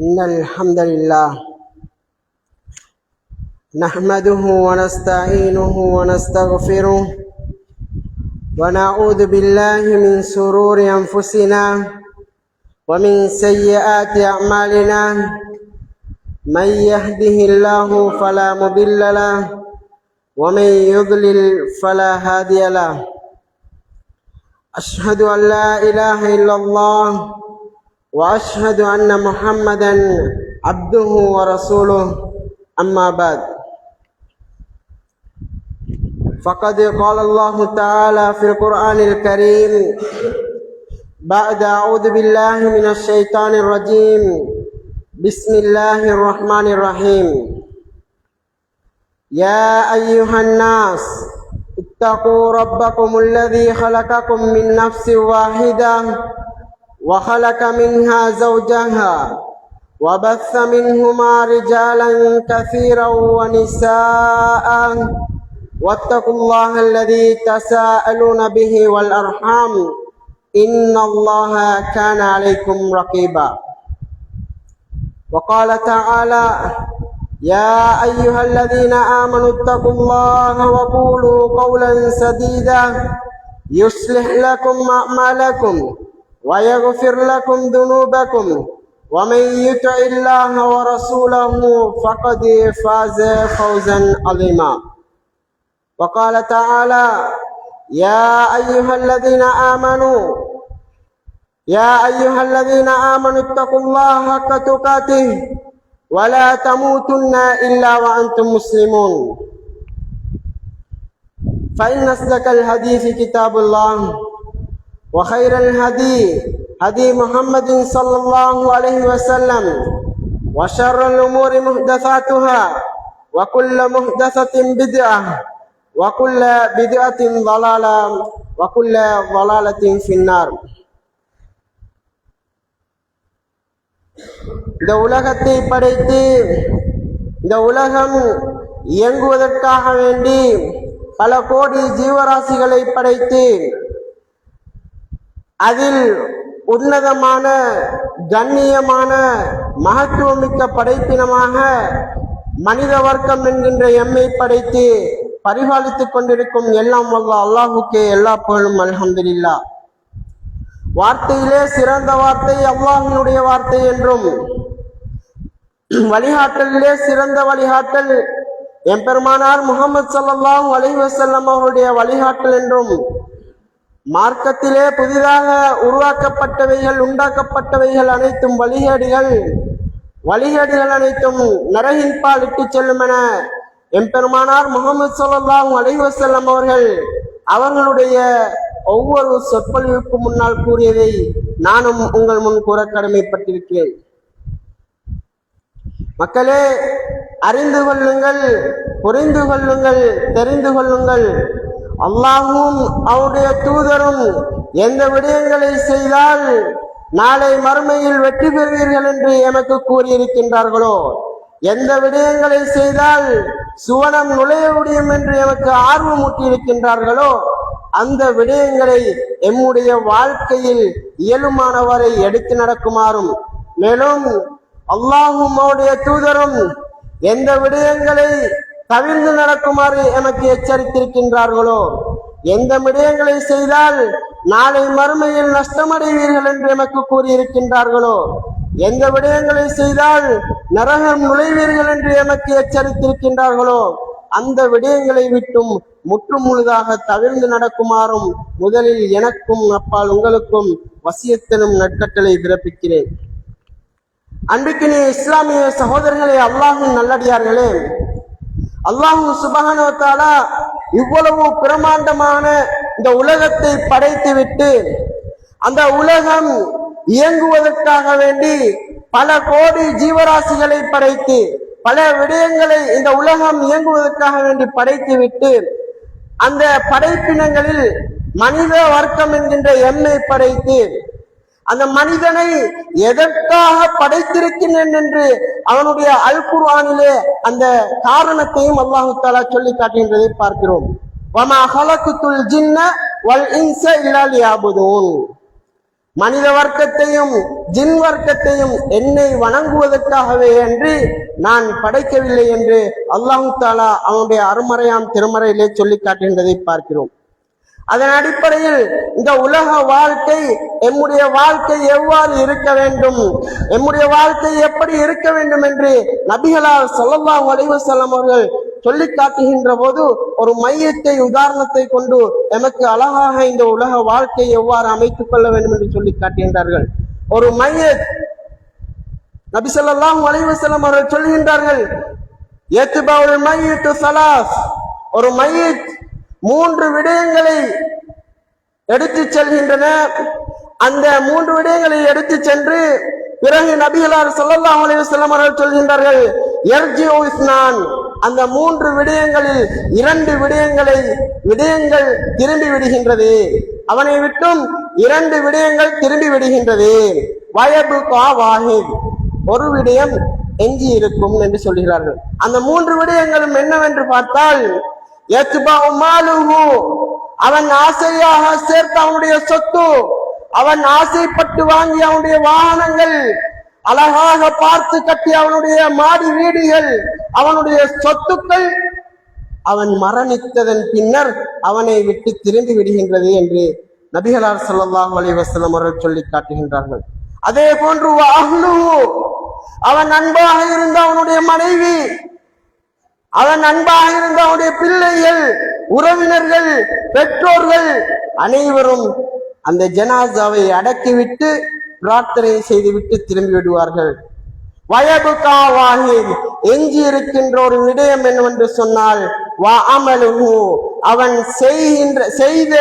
إن الحمد لله نحمده ونستعينه ونستغفره ونعوذ بالله من شرور أنفسنا ومن سيئات أعمالنا من يهده الله فلا مضل له ومن يضلل فلا هادي له أشهد أن لا إله إلا الله وأشهد أن محمدا عبده ورسوله أما بعد فقد قال الله تعالى في القرآن الكريم بعد أعوذ بالله من الشيطان الرجيم بسم الله الرحمن الرحيم يا أيها الناس اتقوا ربكم الذي خلقكم من نفس واحدة وخلق منها زوجها وبث منهما رجالا كثيرا ونساء واتقوا الله الذي تساءلون به والأرحام إن الله كان عليكم رقيبا وقال تعالى يا أيها الذين آمنوا اتقوا الله وقولوا قولا سديدا يصلح لكم أعمالكم ويغفر لكم ذنوبكم ومن يطع الله ورسوله فقد فاز فوزا عظيما وقال تعالى يا أيها الذين آمنوا اتقوا الله حق تقاته ولا تموتن إلا وأنتم مسلمون فإن أصدق الحديث كتاب الله وخير الهدي هدي محمد صلى الله عليه وسلم وشر الأمور محدثاتها وكل محدثة بدعة وكل بدعة ضلالة وكل ضلالة في النار. இந்த உலகத்தை படைத்து இந்த உலகம் இயங்குவதற்காக வேண்டி பல கோடி ஜீவராசிகளை படைத்து அதில் உன்னதமான கண்ணியமான மகத்துவமிக்க படைப்பினமாக மனித வர்க்கம் என்கின்ற எம்மை படைத்து பரிபாலித்துக் கொண்டிருக்கும் எல்லாம் வல்ல அல்லாஹுக்கே எல்லா புகழும் அல்ஹம்துலில்லாஹ். வார்த்தையிலே சிறந்த வார்த்தை அல்லாஹ்வினுடைய வார்த்தை என்றும் வழிகாட்டலிலே சிறந்த வழிகாட்டல் எம்பெருமானார் முஹம்மது ஸல்லல்லாஹு அலைஹி வஸல்லம் அவருடைய வழிகாட்டல் என்றும் மார்க்கத்திலே புதிதாக உருவாக்கப்பட்டவைகள் உண்டாக்கப்பட்டவைகள் அனைத்தும் வழிகேடுகள் அனைத்தும் நரகின்பால் இட்டு செல்லும் என எம்பெருமானார் முஹம்மது ஸல்லல்லாஹு அலைஹி வஸல்லம் அவர்களுடைய ஒவ்வொரு சொற்பொழிவுக்கு முன்னால் கூறியதை நானும் உங்கள் முன் கூற கடமைப்பட்டிருக்கிறேன். மக்களே, அறிந்து கொள்ளுங்கள், புரிந்து கொள்ளுங்கள், தெரிந்து கொள்ளுங்கள். அல்லாஹும் அவருடைய தூதரும் எந்த விடயங்களை செய்தால் நாளை மறுமையில் வெற்றி பெறுவீர்கள் என்று எமக்கு கூறியிருக்கின்றார்களோ, எந்த விடயங்களை செய்தால் சுவனம் நுழைய முடியும் என்று எமக்கு ஆர்வம் ஊட்டியிருக்கின்றார்களோ, அந்த விடயங்களை எம்முடைய வாழ்க்கையில் இயலுமானவரை எடுத்து நடக்குமாறும், மேலும் அல்லாஹும் அவருடைய தூதரும் எந்த விடயங்களை தவிர்ந்து நடக்குமாறு எமக்கு எச்சரித்திருக்கின்றார்களோ, எந்த விடயங்களை செய்தால் நாளை மறுமையில் நஷ்டமடைவீர்கள் என்று எமக்கு கூறியிருக்கின்றார்களோ, எந்த விடயங்களை செய்தால் நரகம் நுழைவீர்கள் என்று எமக்கு எச்சரித்திருக்கின்றார்களோ, அந்த விடயங்களை விட்டும் முற்று முழுதாக தவிர்ந்து நடக்குமாறும் முதலில் எனக்கும் அப்பால் உங்களுக்கும் வசியத்தனும் நற்கட்டளை பிறப்பிக்கிறேன். அன்பிற்கினிய இஸ்லாமிய சகோதரர்களே, அல்லாஹ்வின் நல்லடியார்களே, அல்லாஹ் சுப்ஹானஹு வ தஆலா இவ்வளவு பிரமாண்டமான இந்த உலகத்தை படைத்துவிட்டு அந்த உலகம் இயங்குவதற்காக வேண்டி பல கோடி ஜீவராசிகளை படைத்து பல விடயங்களை இந்த உலகம் இயங்குவதற்காக வேண்டி படைத்துவிட்டு அந்த படைப்பினங்களில் மனித வர்க்கம் என்கின்ற எம்மை படைத்து அந்த மனிதனை எதற்காக படைத்திருக்கின்றேன் என்று அவனுடைய அல் குர்ஆனிலே அந்த காரணத்தையும் அல்லாஹ் தஆலா சொல்லி காட்டுகின்றதை பார்க்கிறோம். வமா ஹலகுத்துல் ஜின்ன வல் இன்ஸ இல்லா லியஅபுதூன். மனித வர்க்கத்தையும் ஜின் வர்க்கத்தையும் என்னை வணங்குவதற்காகவே என்று நான் படைக்கவில்லை என்று அல்லாஹு தாலா அவனுடைய அருமறையாம் திருமறையிலே சொல்லி காட்டுகின்றதை பார்க்கிறோம். அதன் அடிப்படையில் இந்த உலக வாழ்க்கை, எம்முடைய வாழ்க்கை எவ்வாறு இருக்க வேண்டும், எம்முடைய வாழ்க்கை எப்படி இருக்க வேண்டும் என்று நபிகளார் ஸல்லல்லாஹு அலைஹி வஸல்லம் அவர்கள் சொல்லி காட்டுகின்ற போது ஒரு மையத்தை உதாரணத்தை கொண்டு எமக்கு அழகாக இந்த உலக வாழ்க்கை எவ்வாறு அமைத்துக் கொள்ள வேண்டும் என்று சொல்லி காட்டுகின்றார்கள். ஒரு மையத், நபி ஸல்லல்லாஹு அலைஹி வஸல்லம் அவர்கள் சொல்கின்றார்கள், யத்பஉல் மையத்து ஸலாஸ், ஒரு மையத் 3 விடயங்களை எடுத்து செல்கின்றன. அந்த 3 விடயங்களை எடுத்து சென்று பிறகு நபிகளார் ஸல்லல்லாஹு அலைஹி வஸல்லம் அவர்கள் சொல்கின்றார்கள், யர்ஜிஉ இஸ்னான், அந்த 3 விடயங்களில் 2 விடயங்கள் திரும்பி விடுகின்றது, அவனை விட்டும் 2 விடயங்கள் திரும்பி விடுகின்றது. வயபுகா வாஹித், ஒரு விடயம் எஞ்சி இருக்கும் என்று சொல்கிறார்கள். அந்த 3 விடயங்களும் என்னவென்று பார்த்தால், யத்பஉ மாலுஹு, அவன் ஆசையாக சேர்த்த அவனுடைய சொத்து, அவன் ஆசைப்பட்டு வாங்கிய அவனுடைய வாகனங்கள், அழகாக பார்த்து கட்டிய அவனுடைய மாடி வீடுகள், அவனுடைய சொத்துக்கள் அவன் மரணித்ததன் பின்னர் அவனை விட்டு திரும்பி விடுகின்றது என்று நபிகளார் ஸல்லல்லாஹு அலைஹி வஸல்லம் அவர்கள் சொல்லி காட்டுகின்றார்கள். அதே போன்று அஹ்லுஹு, அவன் அன்பாக இருந்த அவனுடைய மனைவி, அவன் அன்பாக இருந்த அவனுடைய பிள்ளைகள், உறவினர்கள், பெற்றோர்கள் அனைவரும் அந்த ஜனாசாவை அடக்கிவிட்டு பிரார்த்தனை செய்துவிட்டு திரும்பி விடுவார்கள். வயபுகா வாஹித், எஞ்சி இருக்கின்ற ஒரு விடயம் என்னவென்று சொன்னால், வஅமலுஹு, அவன் செய்த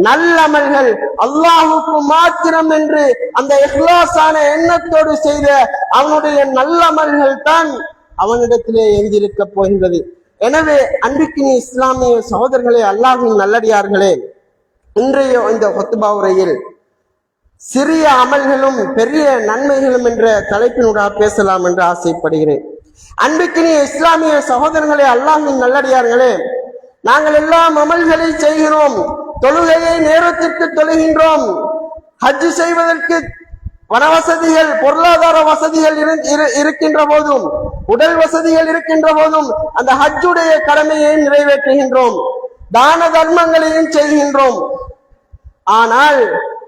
நல்லமல்கள் அல்லாஹுக்கு மாத்திரம் என்று அந்த இஹ்லாஸான எண்ணத்தோடு செய்த அவனுடைய நல்லமல்கள் தான் அவனிடத்திலே எஞ்சிருக்க போகின்றது. எனவே அன்பிற்கினிய இஸ்லாமிய சகோதரர்களே, அல்லாஹ்வின் நல்லடியார்களே, இன்றைய இந்த குத்பா உரையில் சிறிய அமல்களும் பெரிய நன்மைகளும் என்ற தலைப்பினூடாக பேசலாம் என்று ஆசைப்படுகிறேன். அன்பிற்கினிய இஸ்லாமிய சகோதரர்களே, அல்லாஹ்வின் நல்லடியார்களே, நாங்கள் எல்லாம் அமல்களை செய்கிறோம், தொழுகையை நேரத்திற்கு தொழுகின்றோம், ஹஜ் செய்வதற்கு வனவசதிகள், பொருளாதார வசதிகள் இருக்கின்ற போதும், உடல் வசதிகள் இருக்கின்ற போதும் அந்த ஹஜ்ஜுடைய கடமையை நிறைவேற்றுகின்றோம், தான தர்மங்களையும் செய்கின்றோம். ஆனால்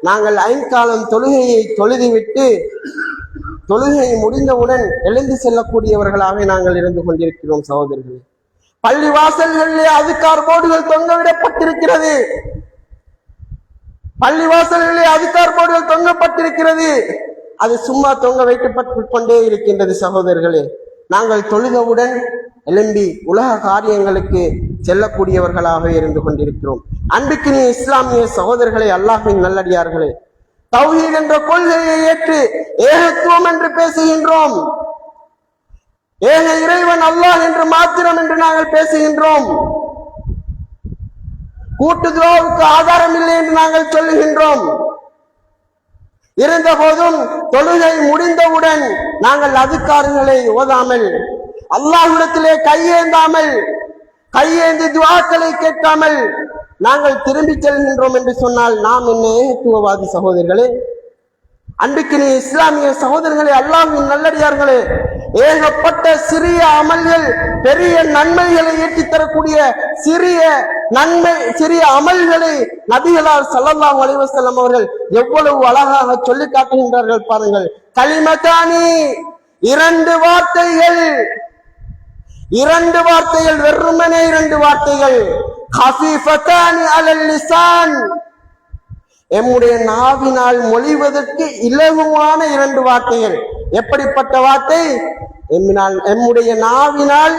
நாங்கள் 5 காலம் தொழுகையை தொழுதுவிட்டு தொழுகை முடிந்தவுடன் எழுந்து செல்லக்கூடியவர்களாக நாங்கள் இருந்து கொண்டிருக்கிறோம். சகோதரர்களே, பள்ளி வாசல்களிலே அதுக்கார் போர்டுகள் தொங்கவிடப்பட்டிருக்கிறது, பள்ளி வாசல்களிலே அதுக்கார் போர்டுகள் தொங்கப்பட்டிருக்கிறது, அது சும்மா தொங்க வைக்கப்பட்டு கொண்டே இருக்கின்றது. சகோதரர்களே, நாங்கள் தொழுகவுடன் எழும்பி உலக காரியங்களுக்கு செல்லக்கூடியவர்களாக இருந்து கொண்டிருக்கிறோம். அன்பிற்கினிய இஸ்லாமிய சகோதரர்களே, அல்லாஹ்வின் நல்லடியார்களே, தௌஹீத் என்ற கொள்கையை ஏற்று ஏகத்துவம் என்று பேசுகின்றோம், ஏக இறைவன் அல்லாஹ் என்று மாத்திரம் என்று நாங்கள் பேசுகின்றோம், கூட்டு துஆவுக்கு ஆதாரம் இல்லை என்று நாங்கள் சொல்லுகின்றோம். இருந்த போதும் தொழுகை முடிந்தவுடன் நாங்கள் அதுக்காரர்களை ஓதாமல், அல்லாஹ்விடத்திலே கையேந்தி துஆக்களை கேட்காமல் நாங்கள் திரும்பி செல்கின்றோம் என்று சொன்னால் நாம் என்ன ஏகத்துவவாதி? சகோதரர்களே, அன்பிற்கினிய இஸ்லாமிய சகோதரர்களே, அல்லாஹ்வின் நல்லடியார்களே, ஏகப்பட்ட சிறிய அமல்கள் பெரிய நன்மைகளை ஏற்றித் தரக்கூடிய சிறிய அமல்களை நபிகளார் ஸல்லல்லாஹு அலைஹி வஸல்லம் அவர்கள் எவ்வளவு அழகாக சொல்லி காட்டுகின்றார்கள் பாருங்கள். கலிமத்தானி, 2 வார்த்தைகள், வெறுமனே 2 வார்த்தைகள், கஃபீஃபத்தானி அலல் லிசான், எம்முடைய நாவினால் மொழிவதற்கு இலகுவான 2 வார்த்தைகள். எப்படிப்பட்ட வார்த்தை? எம்முடைய நாவினால்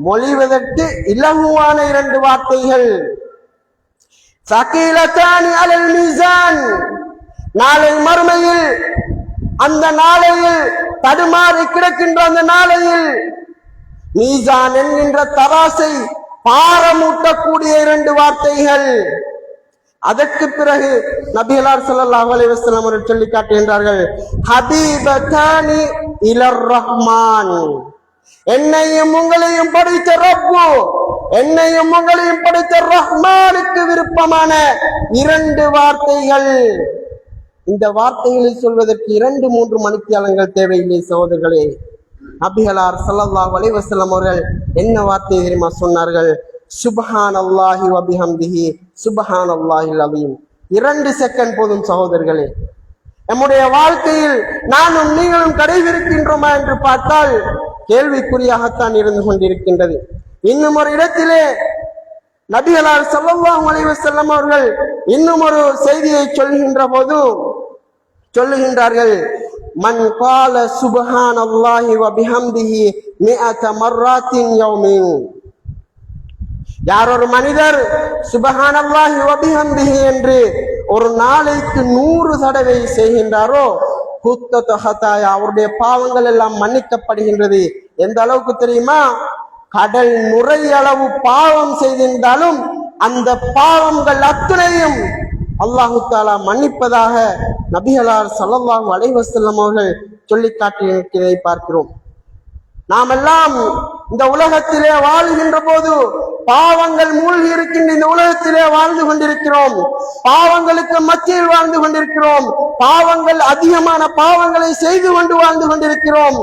மொழிவதற்கு இலகுவான 2 வார்த்தைகள். சகீலத்தானி அலல் மீசான், நாளை மறுமையில், அந்த நாளையில், தடுமாறி கிடக்கின்ற அந்த நாளையில் மீசான் என்கின்ற தராசை பாரமூட்டக்கூடிய 2 வார்த்தைகள். அதற்கு பிறகு நபிகளார் ஸல்லல்லாஹு அலைஹி வஸல்லம் அவர்கள் சொல்லி காட்டுகின்றார்கள், ஹபீபத்தானி இலர் ரஹ்மான், என்னையும் உங்களையும் படைத்த ரப்பு, என்னையும் உங்களையும் படைத்த ரஹ்மானுக்கு விருப்பமான 2 வார்த்தைகள். இந்த வார்த்தைகளை சொல்வதற்கு 2-3 மணித்தியாலங்கள் தேவையில்லை சகோதரர்களே. நபிகளார் ஸல்லல்லாஹு அலைஹி வஸல்லம் அவர்கள் என்ன வார்த்தை தெரியுமா சொன்னார்கள்? சுப்ஹானல்லாஹி வ பிஹம்திஹி சுப்ஹானல்லாஹில் அலீம். 2 செகண்ட் போதும் சகோதரர்களே. நம்முடைய வாழ்க்கையில் நானும் நீங்களும் கடைபிடிக்கின்றோமா என்று பார்த்தால் கேள்விக்குறியாகத்தான் இருந்து கொண்டிருக்கின்றது. இன்னும் ஒரு இடத்திலே நபிகளார் ஸல்லல்லாஹு அலைஹி வஸல்லம் அவர்கள் இன்னும் ஒரு செய்தியை சொல்லுகின்றார்கள். மன் கால சுப்ஹானல்லாஹி வ பிஹம்திஹி மிஅத மர்ராத்தின் யௌமின். யார் ஒரு மனிதர் சுப்ஹானல்லாஹி வ பிஹம்திஹி என்று ஒரு நாளைக்கு 100 தடவை செய்கின்றாரோ குத்தத ஹதாயா, அவருடைய பாவங்கள் எல்லாம் மன்னிக்கப்படுகின்றது. எந்த அளவுக்கு தெரியுமா? கடல் நுரையளவு பாவம் செய்திருந்தாலும் அந்த பாவங்கள் அத்துணையும் அல்லாஹு தஆலா மன்னிப்பதாக நபிகளார் ஸல்லல்லாஹு அலைஹி வஸல்லம் அவர்கள் சொல்லி காட்டியிருக்கிறதை பார்க்கிறோம். நாம் எல்லாம் இந்த உலகத்திலே வாழ்கின்ற போது பாவங்கள் மூழ்கி இருக்கின்ற இந்த உலகத்திலே வாழ்ந்து கொண்டிருக்கிறோம். பாவங்களுக்கு மத்தியில் வாழ்ந்து கொண்டிருக்கிறோம். பாவங்கள், அதிகமான பாவங்களை செய்து கொண்டு வாழ்ந்து கொண்டிருக்கிறோம்.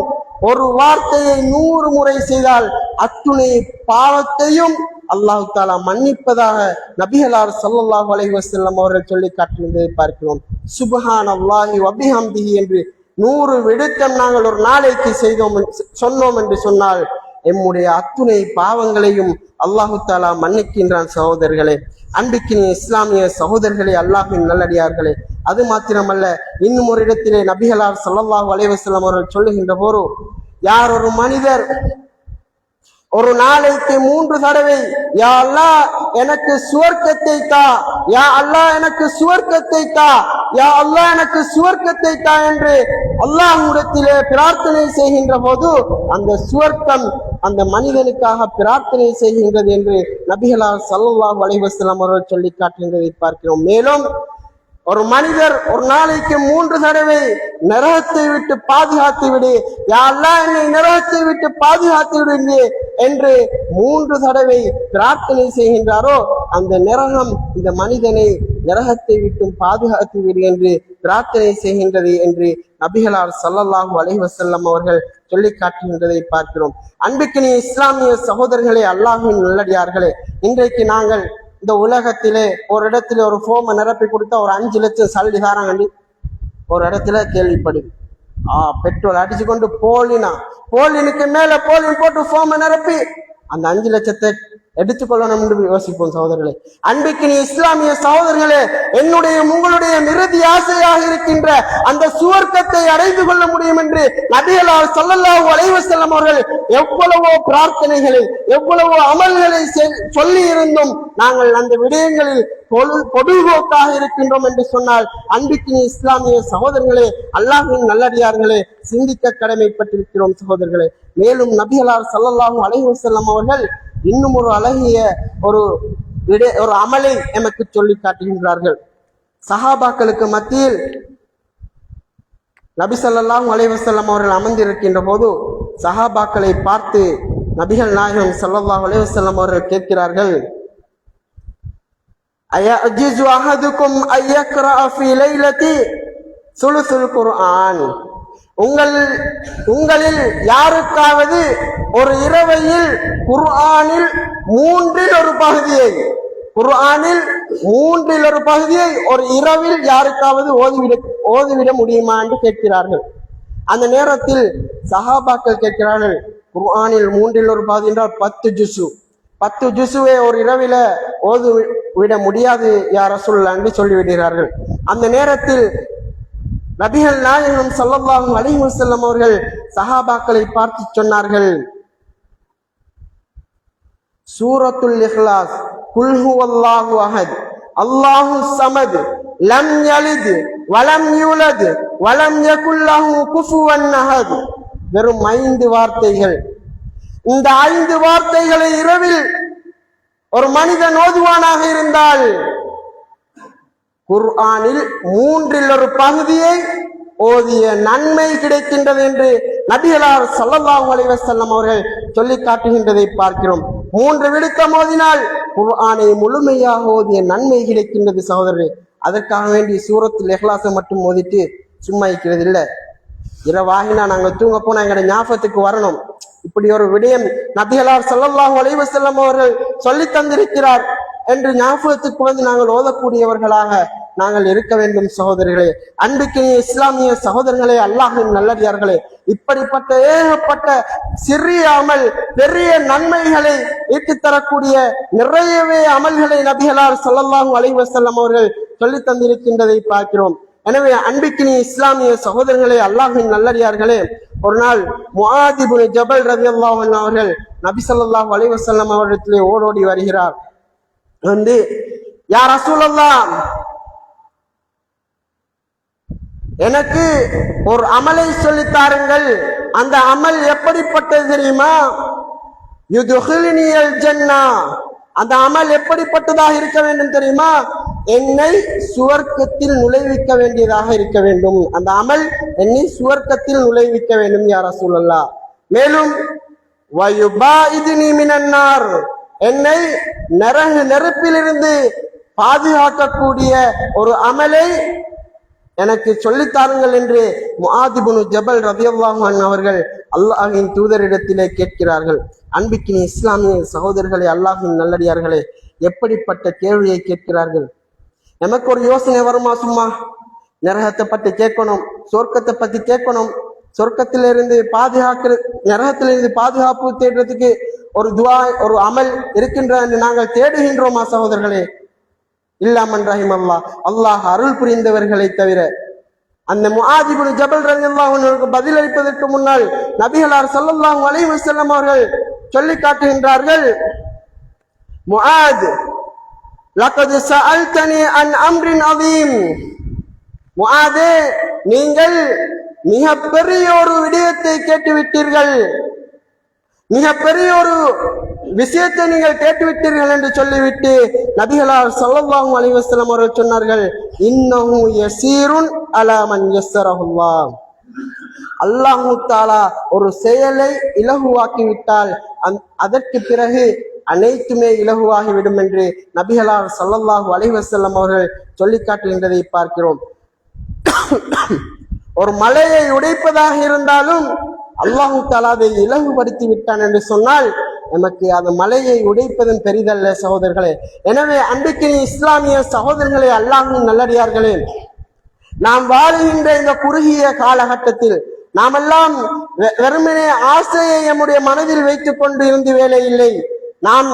ஒரு வார்த்தையை 100 முறை செய்தால் அத்துணை பாவத்தையும் அல்லாஹு தஆலா மன்னிப்பதாக நபிகளார் ஸல்லல்லாஹு அலைஹி வஸல்லம் அவர்கள் சொல்லி காட்டியிருந்ததை பார்க்கிறோம். சுப்ஹானல்லாஹி வ பிஹம்திஹி என்று 100 விடுத்தம் நாங்கள் ஒரு நாளைக்கு சொன்னோம் என்று சொன்னால் எம்முடைய அத்துணை பாவங்களையும் அல்லாஹு தஆலா மன்னிக்கின்றான். சகோதரர்களே, அன்பிக்கினிய இஸ்லாமிய சகோதரர்களே, அல்லாஹ்வின் நல்லடியார்களே, அது மாத்திரமல்ல, இன்னும் ஒரு இடத்திலே நபிகளார் ஸல்லல்லாஹு அலைஹி வஸல்லம் அவர்கள் சொல்லுகின்ற போது, யார் ஒரு மனிதர் ஒரு நாளைக்கு 3 தடவை யா அல்லாஹ் எனக்கு சுவர்க்கத்தை தா, யா அல்லாஹ் எனக்கு சுவர்க்கத்தை தா, யா அல்லாஹ் எனக்கு சுவர்க்கத்தை தா என்று அல்லாஹ்விடத்திலே பிரார்த்தனை செய்கின்ற போது அந்த சுவர்க்கம் அந்த மனிதனுக்காக பிரார்த்தனை செய்கின்றது என்று நபிகளார் ஸல்லல்லாஹு அலைஹி வஸல்லம் அவர்கள் சொல்லி காட்டுகின்றதை பார்க்கிறோம். மேலும் ஒரு மனிதர் ஒரு நாளைக்கு 3 தடவை நரகத்தை விட்டு பாதுகாத்து விடு, யா அல்லாஹ் என்னை நரகத்தை விட்டு பாதுகாத்து விடு என்று 3 தடவை பிரார்த்தனை செய்கின்றாரோ அந்த நரகம் இந்த மனிதனை நரகத்தை விட்டு பாதுகாத்து விடு என்று பிரார்த்தனை செய்கின்றது என்று நபிகளார் ஸல்லல்லாஹு அலைஹி வஸல்லம் அவர்கள் சொல்லி காட்டுகின்றதை பார்க்கிறோம். அன்பிக்கினிய இஸ்லாமிய சகோதரர்களே, அல்லாஹ்வின் நல்லடியார்களே, இன்றைக்கு நாங்கள் இந்த உலகத்திலே ஒரு இடத்துல ஒரு ஃபார்மை நிரப்பி கொடுத்தா ஒரு 5 லட்சம் சல்லி தாராங்கண்டி ஒரு இடத்துல கேள்விப்படு. பெட்ரோல் அடிச்சு கொண்டு போலினுக்கு மேல போலின் போட்டு ஃபார்மை நிரப்பி அந்த 5 லட்சத்தை எடுத்துக்கொள்ளணும் என்று யோசிப்போம். சகோதரர்களே, அன்பிக்கினி இஸ்லாமிய சகோதரர்களே, என்னுடைய உங்களுடைய இறுதி ஆசையாக இருக்கின்ற அந்த சுவர்க்கத்தை அடைந்து கொள்ள முடியும் என்று நபிகளார் ஸல்லல்லாஹு அலைஹி வஸல்லம் அவர்கள் எவ்வளவோ பிரார்த்தனைகளை, எவ்வளவோ அமல்களை சொல்லி இருந்தும் நாங்கள் அந்த விடயங்களில் பொதுபோக்காக இருக்கின்றோம் என்று சொன்னால், அன்பிக்கினி இஸ்லாமிய சகோதரர்களே, அல்லாஹ்வின் நல்லடியார்களே, சிந்திக்க கடமைப்பட்டிருக்கிறோம். சகோதரர்களே, மேலும் நபிகளார் ஸல்லல்லாஹு அலைஹி வஸல்லம் அவர்கள் இன்னும் ஒரு அழகிய ஒரு அமலை எமக்கு சொல்லி காட்டுகின்றார்கள். சஹாபாக்களுக்கு மத்தியில் நபி ஸல்லல்லாஹு அலைஹி வஸல்லம் அவர்கள் அமர்ந்திருக்கின்ற போது சஹாபாக்களை பார்த்து நபிகள் நாயகம் ஸல்லல்லாஹு அலைஹி வஸல்லம் அவர்கள் கேட்கிறார்கள், அயஜிஸு அஹதுக்கும் அய்யக்ரா ஃபீ லைலதி சுலுசுல் குர்ஆன். உங்களில் யாருக்காவது ஒரு இரவையில் குர்ஆனில் 3 ஒரு பகுதியை ஒரு இரவில் யாருக்காவது ஓதிவிட முடியுமா என்று கேட்கிறார்கள். அந்த நேரத்தில் சஹாபாக்கள் கேட்கிறார்கள், குர்ஆனில் 3 ஒரு பகுதி என்றால் 10 ஜுசுவை ஒரு இரவில ஓதிவிட முடியாது யா ரசூலுல்லாஹ் என்று சொல்லிவிடுகிறார்கள். அந்த நேரத்தில் நபிகள் நாயகம் ஸல்லல்லாஹு அலைஹி வஸல்லம் அவர்கள் சஹாபாக்களை பார்த்து சொன்னார்கள், சூரத்துல் இஹ்லாஸ், குல் ஹுவல்லாஹு அஹத், அல்லாஹு ஸமத், லம் யலித் வலம் யூலத் வலம் யகுல் லஹு குஃபுவன் அஹத். வெறும் 5 வார்த்தைகள். இந்த 5 வார்த்தைகளை இரவில் ஒரு மனிதன் ஓதுவானாக இருந்தால் குர்ஆனில் 3 ஒரு பகுதியை ஓதிய நன்மை கிடைக்கின்றது என்று நபிகளார் ஸல்லல்லாஹு அலைஹி வஸல்லம் அவர்கள் சொல்லி காட்டுகின்றதை பார்க்கிறோம். 3 விடுத்தம் ஓதினால் குர்ஆனை முழுமையாக ஓதிய நன்மை கிடைக்கின்றது. சகோதரரே, அதற்காக வேண்டி சூரத்துல் இஹ்லாஸை மட்டும் ஓதிட்டு சும்மா இருக்கிறது இல்லை. இரவாகினா நாங்க தூங்க போனா எங்களோட ஞாபகத்துக்கு வரணும். இப்படி ஒரு விடயம் நபிகளார் ஸல்லல்லாஹு அலைஹி வஸல்லம் அவர்கள் சொல்லி தந்திருக்கிறார் என்று ஞாபகத்துக்கு வந்து நாங்கள் ஓதக்கூடியவர்களாக நாங்கள் இருக்க வேண்டும். சகோதரர்களே, அன்பிற்கு இஸ்லாமிய சகோதரர்களே, அல்லாஹ்வின் நல்லடியார்களே, இப்படிப்பட்ட ஏகப்பட்ட சிறிய அமல் பெரிய நன்மைகளை ஈட்டித்தரக்கூடிய நிறையவே அமல்களை நபிகளார் ஸல்லல்லாஹு அலைஹி வஸல்லம் அவர்கள் சொல்லி தந்திருக்கின்றதை பார்க்கிறோம். எனவே அன்பிற்கு இஸ்லாமிய சகோதரர்களே, அல்லாஹ்வின் நல்லடியார்களே, ஒரு நாள் முஆத் இப்னு ஜபல் ரலியல்லாஹு அன்ஹு அவர்கள் நபி ஸல்லல்லாஹு அலைஹி வஸல்லம் அவர்களிடத்திலே ஓடோடி வருகிறார். வந்து, யா ரசூலல்லாஹ், எனக்கு ஒரு அமலை சொல்லித்தாருங்கள். அந்த அமல் எப்படிப்பட்டது தெரியுமா? யுதுகிலினியல் ஜன்னா. அந்த அமல் எப்படிப்பட்டதாக இருக்க வேண்டும் தெரியுமா? என்னை சுவர்க்கத்தில் நுழைவிக்க வேண்டியதாக இருக்க வேண்டும். அந்த அமல் என்னை சுவர்க்கத்தில் நுழைவிக்க வேண்டும் யா ரசூலல்லாஹ். மேலும் வயுபாஇதுனி மினன்னார், என்னை நெருப்பிலிருந்து பாதுகாக்கக்கூடிய ஒரு அமலை எனக்கு சொல்லித்தாருங்கள் என்று முஆத் இப்னு ஜபல் ரலியல்லாஹு அன்ஹு அவர்கள் அல்லாஹ்வின் தூதரிடத்திலே கேட்கிறார்கள். அன்பிக்கினி இஸ்லாமிய சகோதரர்களே, அல்லாஹ்வின் நல்லடியார்களே, எப்படிப்பட்ட கேள்வியை கேட்கிறார்கள். நமக்கு ஒரு யோசனை வருமா? சும்மா நரகத்தை பற்றி கேட்கணும், சொர்க்கத்தை பத்தி கேட்கணும், சொர்க்கத்திலிருந்து நரகத்திலிருந்து பாதுகாப்பு தேடுறதுக்கு ஒரு துஆ ஒரு அமல் இருக்கின்ற என்று நாங்கள் தேடுகின்றோமா சகோதரர்களே? இல்லாமன் ரஹிம் அல்லாஹ், அல்லாஹ் அருள் புரிந்தவர்களை தவிர. அந்த முஆத் இப்னு ஜபல் ரலியல்லாஹு அன்ஹுவுக்கு பதில் அளிப்பதற்கு முன்னால் நபிகளார் ஸல்லல்லாஹு அலைஹி வஸல்லம் அவர்கள் சொல்லி காட்டுகின்றார்கள், முஆத், லகத் சஅல்தனி அன் அம்ரின் அதீம். முஆதே, நீங்கள் மிகப்பெரிய ஒரு விடயத்தை கேட்டுவிட்டீர்கள், மிகப்பெரிய ஒரு விஷயத்தை நீங்கள் கேட்டுவிட்டீர்கள் என்று சொல்லிவிட்டு நபிகளார் ஸல்லல்லாஹு அலைஹி வஸல்லம் அவர்கள் சொன்னார்கள், இன்னஹு யஸீருன் அலா மன் யஸ்ஸரஹுல்லாஹ். அல்லாஹ் தஆலா ஒரு செயலை இலகுவாக்கிவிட்டால் அதற்கு பிறகு அனைத்துமே இலகுவாகிவிடும் என்று நபிகளார் ஸல்லல்லாஹு அலைஹி வஸல்லம் அவர்கள் சொல்லி காட்டுகின்றதை பார்க்கிறோம். ஒரு மலையை உடைப்பதாக இருந்தாலும் அல்லாஹ் தஆலா அதை இலகுபடுத்தி விட்டான் என்று சொன்னால் நமக்கு அது மலையை உடைப்பதும் பெரிதல்ல சகோதரர்களே. எனவே அன்றைக்கு இஸ்லாமிய சகோதரர்களே, அல்லாஹ்வின் நல்லடியார்களே, நாம் வாழுகின்ற இந்த குறுகிய காலகட்டத்தில் நாமெல்லாம் வெறுமனே ஆசையை நம்முடைய மனதில் வைத்துக் கொண்டு இருந்து வேலை இல்லை. நாம்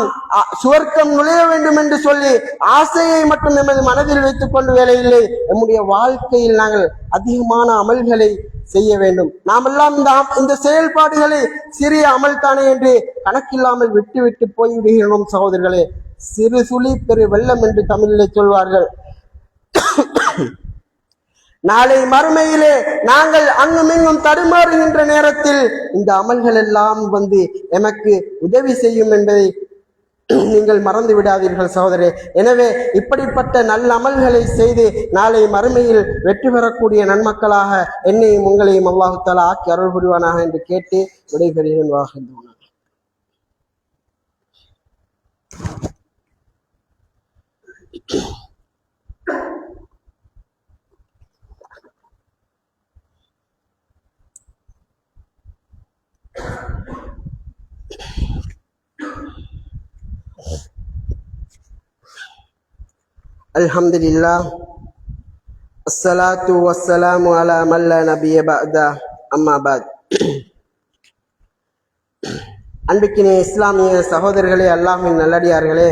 சுவர்க்கம் நுழைய வேண்டும் என்று சொல்லி ஆசையை மட்டும் நமது மனதில் வைத்துக் கொண்டு வேலை இல்லை. நம்முடைய வாழ்க்கையில் நாங்கள் அதிகமான அமல்களை செய்ய வேண்டும். நாமெல்லாம் இந்த செயல்பாடுகளை சிறிய அமல் தானே என்று கணக்கில்லாமல் விட்டு விட்டு போய்விடுகிறோம் சகோதரர்களே. சிறு சுழி பெரு வெள்ளம் என்று தமிழிலே சொல்வார்கள். நாளை மறுமையிலே நாங்கள் அங்குமிங்கும் தடுமாறுகின்ற நேரத்தில் இந்த அமல்கள் எல்லாம் வந்து எமக்கு உதவி செய்யும் என்பதை நீங்கள் மறந்து விடாதீர்கள் சகோதரே. எனவே இப்படிப்பட்ட நல்ல அமல்களை செய்து நாளை மறுமையில் வெற்றி பெறக்கூடிய நன்மக்களாக என்னையும் உங்களையும் அல்லாஹ் தஆலா ஆக்கி அருள் புரிவானாக என்று கேட்டு விடைபெறுகிறேன். அல்ஹம்துலில்லாஹ், அஸ்ஸலாத்து வஸ்ஸலாமு அலா மன் லா நபிய பஅதா, அம்மா பஅத். அன்பிற்கினிய இஸ்லாமிய சகோதரர்களே, அல்லாஹ்வின் நல்லடியார்களே,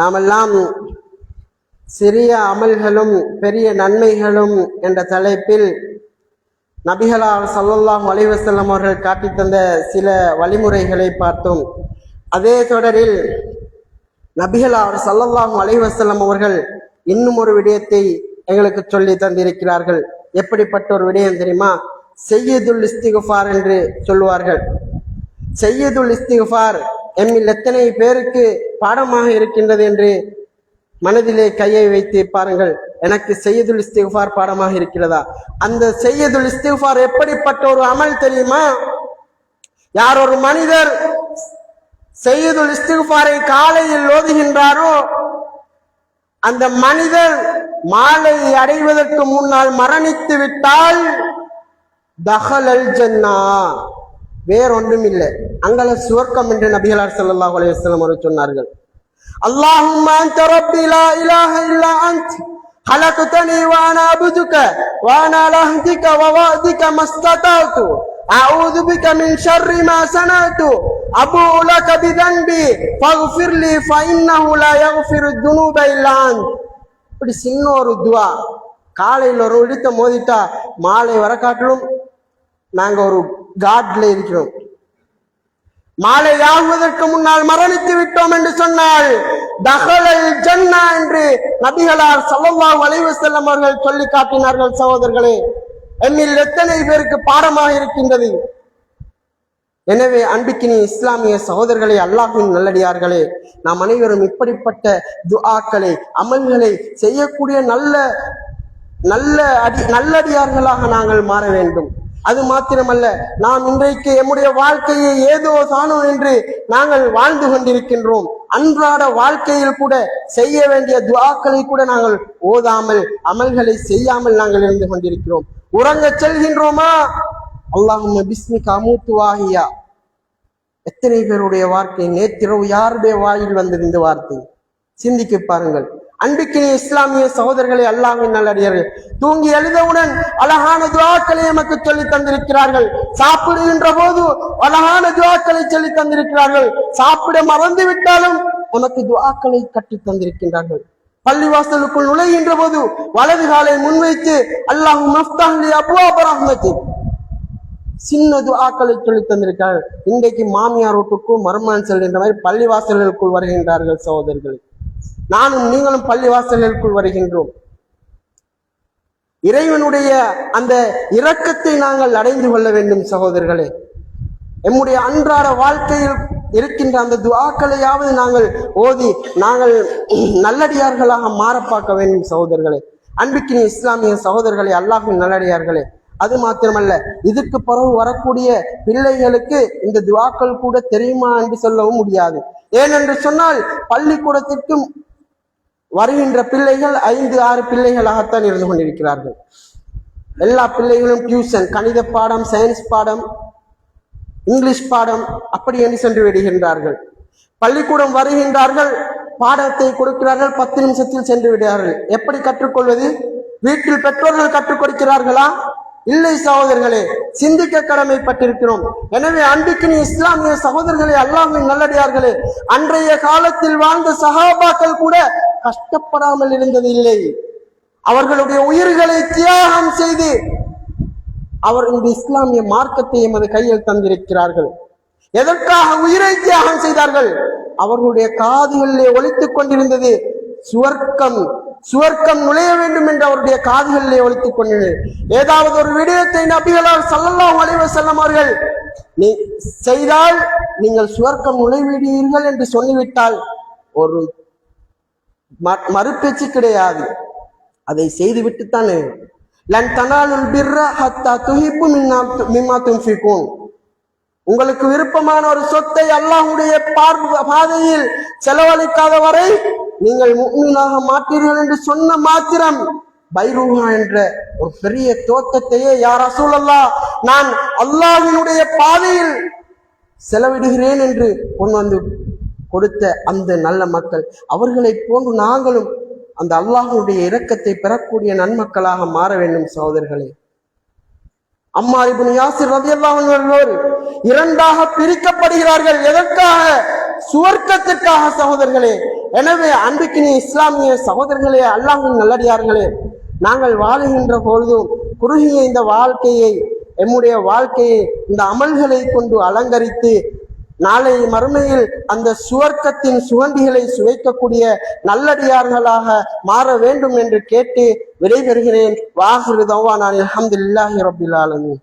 நாமெல்லாம் சிறிய அமல்களும் பெரிய நன்மைகளும் என்ற தலைப்பில் நபிகளார் ஸல்லல்லாஹு அலைஹி வஸல்லம் அவர்கள் காட்டித் தந்த சில வழிமுறைகளை பார்த்தோம். அதே தொடரில் நபிகளார் ஸல்லல்லாஹு அலைஹி வஸல்லம் அவர்கள் இன்னும் ஒரு விடயத்தை எங்களுக்கு சொல்லி தந்திருக்கிறார்கள். எப்படிப்பட்ட ஒரு விடயம் தெரியுமா? சையதுல் இஸ்திக்ஃபார் என்று சொல்லுவார்கள். சையதுல் இஸ்திக்ஃபார் எம்மில் எத்தனை பேருக்கு பாடமாக இருக்கின்றது என்று மனதிலே கையை வைத்து பாருங்கள். எனக்கு சையதுல் இஸ்திக்ஃபார் பாடமாக இருக்கிறதா? அந்த சையதுல் இஸ்திக்ஃபார் எப்படிப்பட்ட ஒரு அமல் தெரியுமா? யார் ஒரு மனிதர் சையதுல் இஸ்திக்ஃபாரை காலையில் ஓதுகின்றாரோ அந்த மனிதர் மாலை அடைவதற்கு முன்னால் மரணித்து விட்டால் தஹலல் ஜன்னா, வேறொன்றும் இல்லை, அங்கல சுவர்க்கம் என்று நபிகளார் ஸல்லல்லாஹு அலைஹி வஸல்லம் அவர்கள் சொன்னார்கள். அல்லாஹும்ம அன்த ரப்பி லா இலாஹ இல்லா அன்த் خلقتني وانا عبدك وانا على عهدك ووعدك ما استطعت اعوذ بك من شر ما صنعت ابوء لك بذنبي فاغفر لي فانه لا يغفر الذنوب الا انت. இப்படி சின்ன ஒரு துவா, காலையில் ஒரு இழுத்த மோதிட்டா மாலை வர காட்டிலும் நாங்க ஒரு காட்ல இருக்கிறோம். மாலை ஆகுவதற்கு முன்னால் மரணித்து விட்டோம் என்று சொன்னால் தஹலல் ஜன்னா என்று நபிகளார் ஸல்லல்லாஹு அலைஹி வஸல்லம் அவர்கள் சொல்லி காட்டினார்கள். சகோதரர்களே, எம்மில் எத்தனை பேருக்கு பாடமாக இருக்கின்றது. எனவே அன்பிக்கினி இஸ்லாமிய சகோதரர்களே, அல்லாஹ்வின் நல்லடியார்களே, நாம் அனைவரும் இப்படிப்பட்ட துஆக்களை அமல்களை செய்யக்கூடிய நல்லடியார்களாக நாங்கள் மாற வேண்டும். அது மாத்திரமல்ல, நாம் இன்றைக்கு நம்முடைய வாழ்க்கையை ஏதோ தானோ என்று நாங்கள் வாழ்ந்து கொண்டிருக்கின்றோம். அன்றாட வாழ்க்கையில் கூட செய்ய வேண்டிய துஆக்களை கூட நாங்கள் ஓதாமல் அமல்களை செய்யாமல் நாங்கள் இருந்து கொண்டிருக்கிறோம். உறங்க செல்கின்றோமா, அல்லாஹும்ம பிஸ்மிக அமூத்து வாஹியா. எத்தனை பேருடைய வார்த்தை நேற்றிரவு யாருடைய வாயில் வந்தது இந்த வார்த்தை? சிந்திக்க பாருங்கள். அன்பிக்கினி இஸ்லாமிய சகோதரர்களை, அல்லாஹ்வின் நல்லடியார்கள், தூங்கி எழுந்தவுடன் அழகான துஆக்களை நமக்கு சொல்லி தந்திருக்கிறார்கள். சாப்பிடுகின்ற போது அழகான துஆக்களை சொல்லி தந்திருக்கிறார்கள். சாப்பிட மறந்து விட்டாலும் நமக்கு துஆக்களை கற்று தந்திருக்கின்றார்கள். பள்ளிவாசலுக்குள் நுழைகின்ற போது வலது காலை முன்வைத்து அல்லாஹும்ம ஃப்தஹ் லி அப்வாப ரஹ்மத்திக், சின்ன துஆக்களை சொல்லி தந்திருக்கிறார்கள். இன்றைக்கு மாமியார் வீட்டுக்கும் மருமகன் செல்கின்ற மாதிரி பள்ளிவாசல்களுக்குள் வருகின்றார்கள். சகோதரர்கள், நானும் நீங்களும் பள்ளிவாசல்களுக்குள் வருகின்றோம். இறைவனுடைய அந்த இரக்கத்தை நாங்கள் அடைந்து கொள்ள வேண்டும். சகோதரர்களே, நம்முடைய அன்றாட வாழ்க்கையில் இருக்கின்ற அந்த துஆக்களையாவது நாங்கள் ஓதி நாங்கள் நல்லடியார்களாக மாற பார்க்க வேண்டும். சகோதரர்களே, அன்பிக்கினி இஸ்லாமிய சகோதரர்களே, அல்லாஹ்வின் நல்லடியார்களே, அது மாத்திரமல்ல, இதுக்கு பிறகு வரக்கூடிய பிள்ளைகளுக்கு இந்த துஆக்கள் கூட தெரியுமா என்று சொல்லவும் முடியாது. ஏனென்று சொன்னால் பள்ளிக்கூடத்திற்கு வருகின்ற பிள்ளைகள் 5-6 பிள்ளைகளாகத்தான் இருந்து கொண்டிருக்கிறார்கள். எல்லா பிள்ளைகளும் டியூஷன், கணித பாடம், சயின்ஸ் பாடம், இங்கிலீஷ் பாடம் அப்படி என்று சென்று விடுகின்றார்கள். பள்ளிக்கூடம் வருகின்றார்கள், பாடத்தை கொடுக்கிறார்கள், 10 நிமிஷத்தில் சென்று விடுகிறார்கள். எப்படி கற்றுக்கொள்வது? வீட்டில் பெற்றோர்கள் கற்றுக் கொடுக்கிறார்களா? இல்லை. சகோதரர்களே, சிந்திக்க கடமைப்பட்டிருக்கிறோம். எனவே அன்பிக்கினி இஸ்லாமிய சகோதரர்களே, அல்லாஹ்வின் நல்லடியார்களே, அன்றைய காலத்தில் வாழ்ந்த சஹாபாக்கள் கூட கஷ்டப்படாமல் இருந்தது இல்லை. அவர்களுடைய உயிர்களை தியாகம் செய்து அவர் இந்த இஸ்லாமிய மார்க்கத்தை எமது கையில் தந்திருக்கிறார்கள். எதற்காக உயிரை தியாகம் செய்தார்கள்? அவர்களுடைய காதுகளிலே ஒலித்துக் கொண்டிருந்தது சுவர்க்கம் நுழைய வேண்டும் என்று அவருடைய காதுகளிலே ஒலித்துக் கொண்டிருந்தது. ஏதாவது ஒரு விடயத்தை நபிகளார் ஸல்லல்லாஹு அலைஹி வஸல்லம் அவர்கள் நீ செய்தால் நீங்கள் சுவர்க்கம் நுழைவீர்கள் என்று சொல்லிவிட்டால் ஒரு மறுபேச்சு கிடையாது. அதை செய்துவிட்டுத்தான் லன் தனாலுல் பிர்ர ஹத்தா துஹிப்பு மிம்மா துன்ஃபிகூன். உங்களுக்கு விருப்பமான ஒரு சொத்தை அல்லாஹ்வுடைய பாதையில் செலவழிக்காத வரை நீங்கள் முஃமினாக மாட்டீர்கள் என்று சொன்ன மாத்திரம் பைரூஹா என்ற ஒரு பெரிய தோட்டத்தையே, யா ரசூலல்லாஹ், நான் அல்லாஹ்வினுடைய பாதையில் செலவிடுகிறேன் என்று கொண்டு வந்து கொடுத்த அந்த நல்ல மக்கள், அவர்களை போன்று நாங்களும் அந்த அல்லாஹ்வுடைய இரக்கத்தை பெறக்கூடிய நன்மக்களாக மாற வேண்டும். சகோதரர்களே, அம்மார் இப்னு யாசிர் ரலியல்லாஹு அன்ஹு இரண்டாக பிரிக்கப்படுகிறார்கள். எதற்காக? சுவர்க்கத்திற்காக. சகோதரர்களே, எனவே அன்பிக்கினி இஸ்லாமிய சகோதரர்களே, அல்லாஹ்வின் நல்லடியார்களே, நாங்கள் வாழுகின்ற பொழுதும் குறுகிய இந்த வாழ்க்கையை, எம்முடைய வாழ்க்கையை இந்த அமல்களை கொண்டு அலங்கரித்து நாளை மறுமையில் அந்த சுவர்க்கத்தின் சுகண்டிகளை சுவைக்கக்கூடிய நல்லடியார்களாக மாற வேண்டும் என்று கேட்டு விடைபெறுகிறேன். வாஹிரு தஅவானா அல்ஹம்துலில்லாஹி ரப்பில் ஆலமீன்.